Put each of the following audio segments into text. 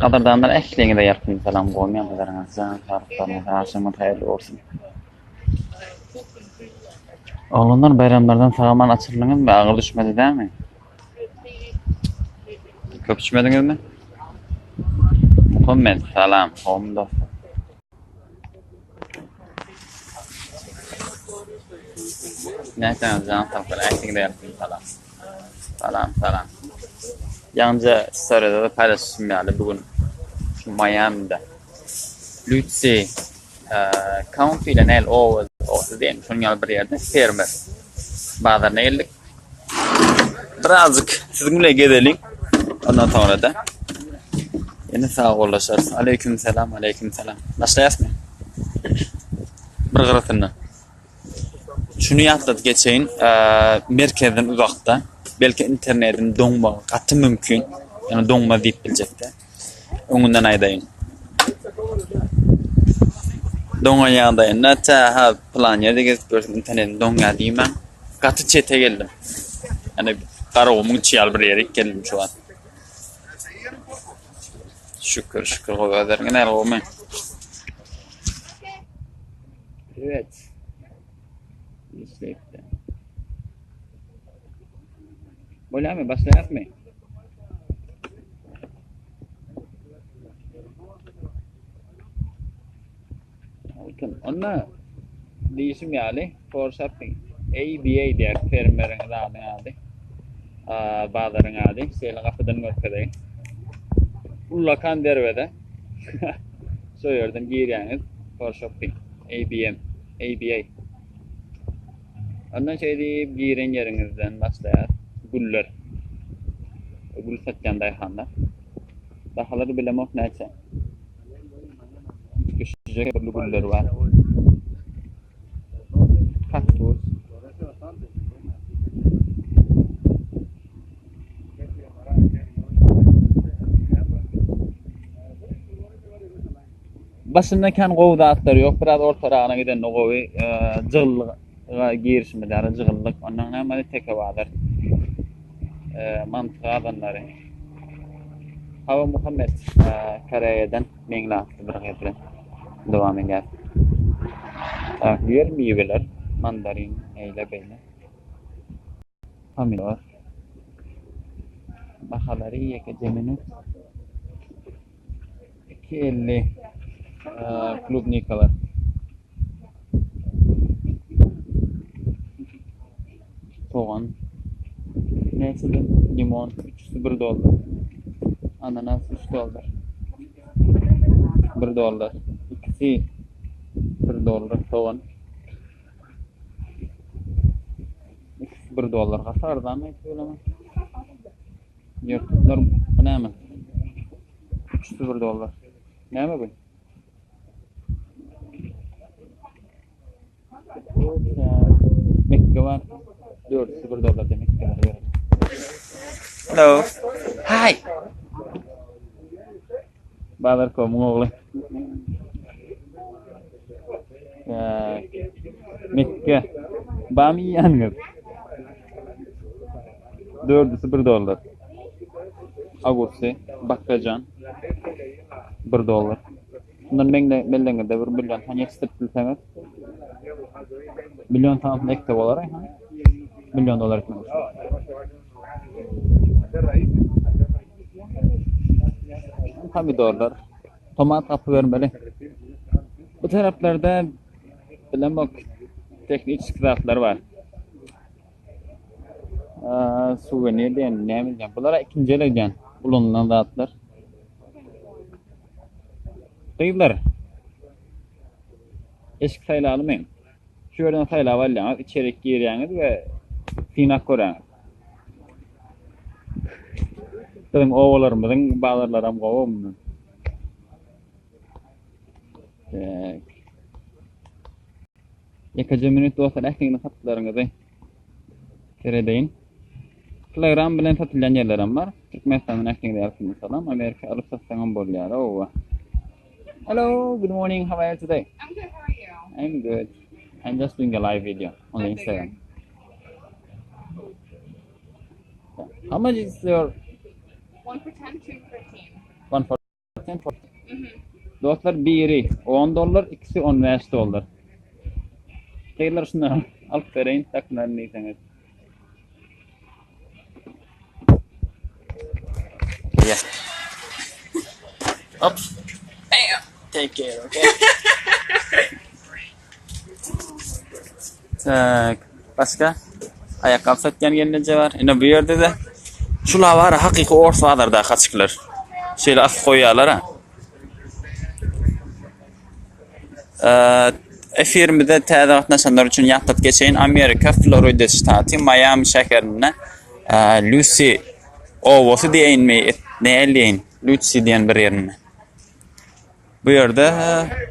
Qadırdanlar ehliňi de ýarpyn salam goýmaýan bazaryňyza, tarapdaryňyza aşymy taýýarly bolsun. Oğlanlar bayramlardan sagaman açyldınız mı? Agyr düşmedi dämi? Köp içmediňizmi? Muhammed salam, howum dostum. Näçe jan tapyr, ehliňi de ýarpyn salam. Salam. Ýalnıja storyda da paylaşyşym ýaly bugün şu Miami'de. Lucy County ile nel o diýen şonuň ýaly bir ýerde fermer. Bazarda geldik. Birazcık siziň bilen gedelim. Ondan sonra da yine sağollaşarız. Aleyküm selam. Başlaýasmy? Bir garatyny. Şunu ýatladyk geçeýin, merkezden uzakda, belki internetin doňma gaty mümkin. Yani doňma diýip biljekde. Öňünden aýdaýyn. Doňa ýagdaýyn. Näçe ha plan ýerde gezip görsün internetin doňa diýmän. Gaty çete geldim. Yani garagymyň çyýal bir ýere geldim şu an. Şükür goýadyrgyň näle bolmaý. Evet. İşte. Bolamy başlaýasmy? Onna diýişim ýaly for shopping. ABA diýer fermeriň ady. Bazaryň ady. Şeýle gapydan görkezdi. Ullakan derwede. Şo ýerden girýäňiz for shopping. ABA. Ondan şey diýip giren ýeriňizden başlaýar. Güller. Gül satýan daýhanda. Dahalary bilemek näçe? Küçücek güller var. Kaktus. Başynda kan gowda atlar ýok, biraz ortarağına giden o gowy jygyllyga girişmeli, jygyllyk, ondan näme teke badyr. Mantyk adamlary. Hawa Muhammed Koreýadan meňläpdi bir gepler. Dowam edýär. Ýer meýeler, mandarin, eýle beýle. Pomidor. Bahalary ýeke jemini. 250 klubnikalar. Soğan. Näçeden limon $1. Ananas $3. $1. İkisi $1 soğan. $1 gasardan öýlemä. Ýurtlar bu näme? $1. Näme bu? Mekke var. $4 demek ki. Hello. Hi. Bazar komuň ogly. Mekke. Bami ýanyňyz. $4. Agursi, bakkajan $1. Bundan meňde bir milyon tane istip bilseňiz. Milyon tane ekde bolar ha. $1 milyon etmek. Pomidorlar, tomat kapı vermeli. Bu taraflarda bilemek teknik sıkıntılar var. Suvenir diýen näme diýen? Bulara ikinji elden bulunan zatlar. Dýler. Eşik saýlalymy? Şu ýerden saýlap alýaňyz, içerik girýäňiz we finak göräňiz. Benim owalarymyzyň bazarlaram gowammy. Ýeke minut dostlar ähliňiň hatlaryňyzy keredeýin. Telegram bilen satylýan ýerlerim bar. Türkmenistandan ähliňiň ýarpyny salam. Amerika alyp satsaňam bolýar. Hello, good morning. How are you today? I'm good. How are you? I'm good. I'm just doing a live video on Instagram. How much is your 1 for 10, 2 for 10. 1 for Dostlar biri $10, ikisi $15. Taylor şunu alıp vereyim, takımlar neyseniz. Yeah. Up. Bam. Take care, okay? Tak. Başka? Ayakkabı satgan yerlerce var. Yine bu yerde de şular var, haqiqiy orsalarda kaçıklar. Şöyle af koyarlar ha. Efirimizde tədiqat naşanlar üçün yaxud geçeyin Amerika, Florida ştatı, Miami şəhərində Lucy ovosu deyinmi, neyleyin, Lucy diyen bir yerine. Bu yerde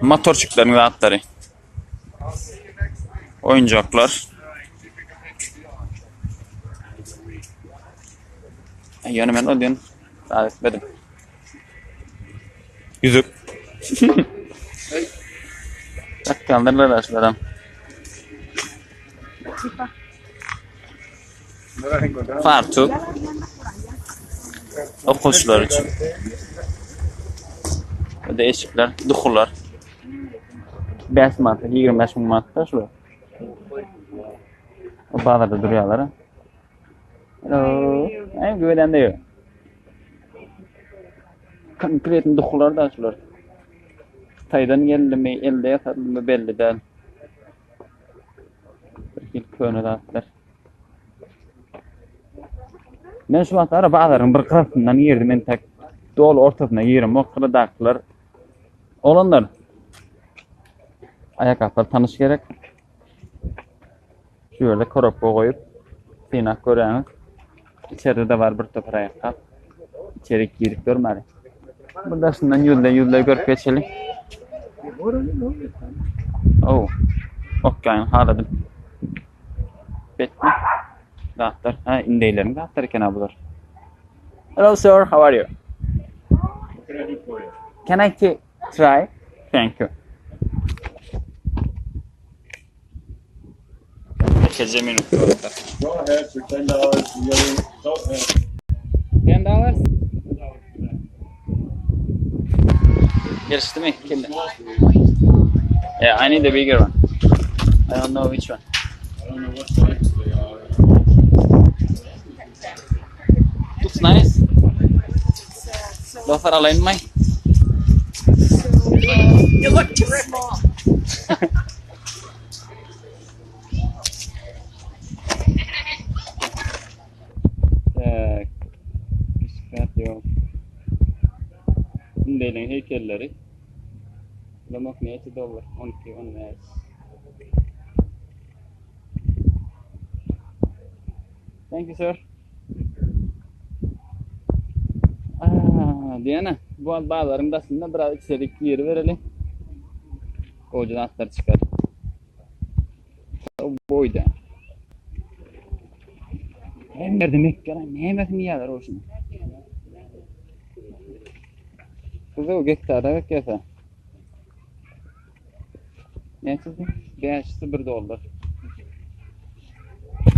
motorçukların rahatları. Oyuncaklar. Yani ben o diyen davet etmedim. Yüzük. Takkanlarla başladım. Fartuk. Okuşlar için. Değişikler, dukullar. 5 manat, 25 manat da şu. O bazarda duruyorlar ha. Hello. Hem güvenen de yok. Konkret dukullar da şular. Taydan geldi mi, elde yapıldı mı belli değil. Bir köyüne dağıttılar. Ben şu vaxtlara bazarın bir tarafından yerdim, ben tek dolu ortasına yerim, o kıra dağıttılar. Olanlar ayakkabılar tanış gerek. Şöyle korop koyup sinak görüyorsunuz. İçeride de var bir topar ayakkabı. İçeri girip görmeli. Burada şundan yüzle görüp geçelim. Oh. Okay, haladım. Bitti. Dağıtlar. Ha, indeylerim dağıtlar iken abular. Hello sir, how are you? Can I try? Thank you. $10. Go ahead for $10. You go ahead. $10? Yarıştı mı? Kimde? Yeah, I need the bigger one. I don't know which one. I don't know what size they are. Looks nice. Dostlar alayım mı? You look terrific. Tak. Bisiklet yok. Indeylerin heykelleri. Lamak neyse $12, 15. Thank you sir. Diana, bu bağların da aslında biraz içerikli yeri verelim. Kocaman atlar çıkar. O boyda. Hem nerede mekkeler, ne yemek yiyorlar o şimdi? Kızı o gektarda beklese. Neyse, $5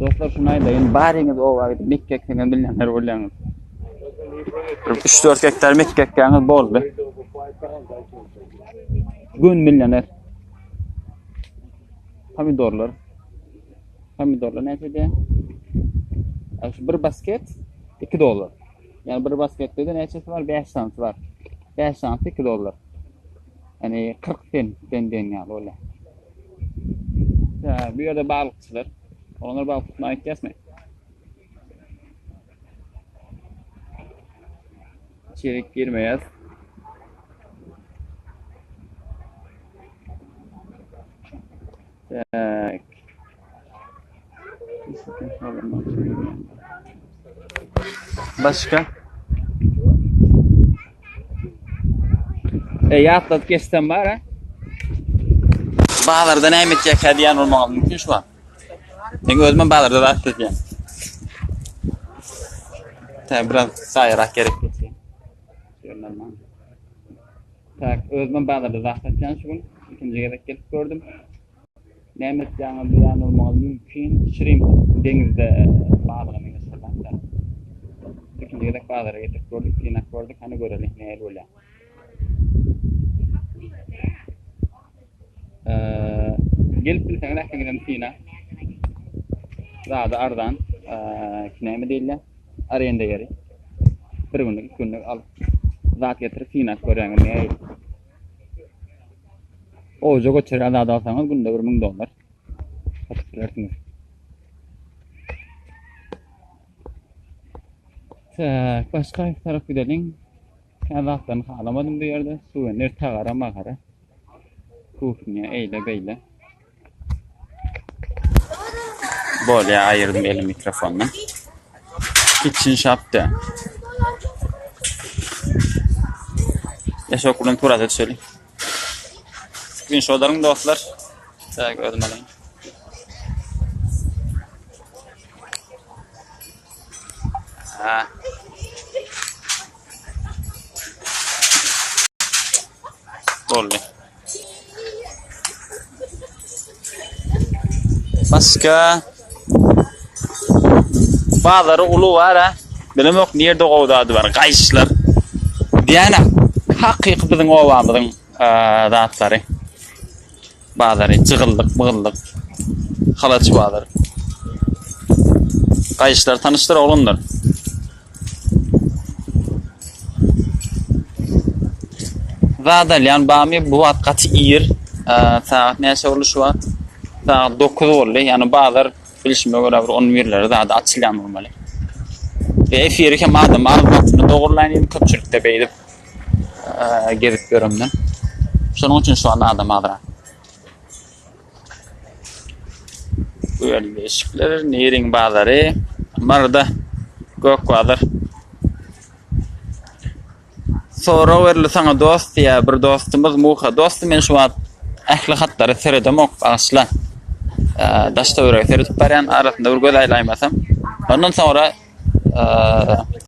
Dostlar şunu aylayın, bariniz o vakit mekkekten bilenler olayınız. 3-4 hektar mekkekeniz boldu. Gün milyoner. Pomidorlar neyse diye. Şu bir basket $2. Yani bir baskette de neçesi var? 5 cent var. 5 cent $2. Yani 40 cent yani öyle. Ya bir yerde balıkçılar. Onlar balık tutmaya kesmeyin. İçerik girmeyiz. Tak. Başka? Yatlat geçten var ha? Bağlarda ne emetecek hediyen olmalı mümkün şu an. Ben özümün bağlarda da atlayacağım. Tabi biraz sayarak gerek geçeyim. Tak, özümün bağlarda da atlayacağım şu gün. İkinci gerek gelip gördüm. Ne emeteceğine bir an olmalı mümkün. Şirin denizde bağlara mesela. İkinci gerek bağlara getirip gördük. Sinak gördük. Hani görelim ne öyle. Gelip bilsen de giden fina. Daha da ardan kinayma değil de arayında yeri. Bir günlük, iki günlük al. Zat getirip fina koyacağım ne? O jogo çare da alsanız günde $1,000. Hatırlarsınız. Başka bir taraf gidelim. Kazaktan kalamadım bir yerde. Suvenir tağara mağara. Kufniye eyle beyle. Böyle ayırdım elim mikrofonla. Kitchen shop'ta. Yaşa okulun turada söyleyeyim. Screenshotlarım dostlar. Gördüm alayım. Böyle. Başka bazarı ulu var ha. Benim yok nerede kovdadı var. Kayışlar. Diyana hakiki bizim ovamızın zatları. Bazarı cıgıllık mığıllık. Halaçı bazarı. Kayışlar tanıştır oğlunlar. Zadalyan bami bu vatkati iyir. Saat neyse oluş var. Saat 9 oldu. Yani bazılar bilişime göre 11'lere daha da açılyan olmalı. Ve efiri ki madem arzumatını doğrulayın köpçülükte beydip gezip görümden. Şunun için şu anda adam adıra. Böyle değişikler. Neyin bazıları. Marada gök vardır. Sonra verildi sana dost ya bir dostumuz muha. Dostum ben şu an ehli hatları seyredem ok asla. Daşta öyle seyredip baren arasında bir göz aylaymasam. Ondan sonra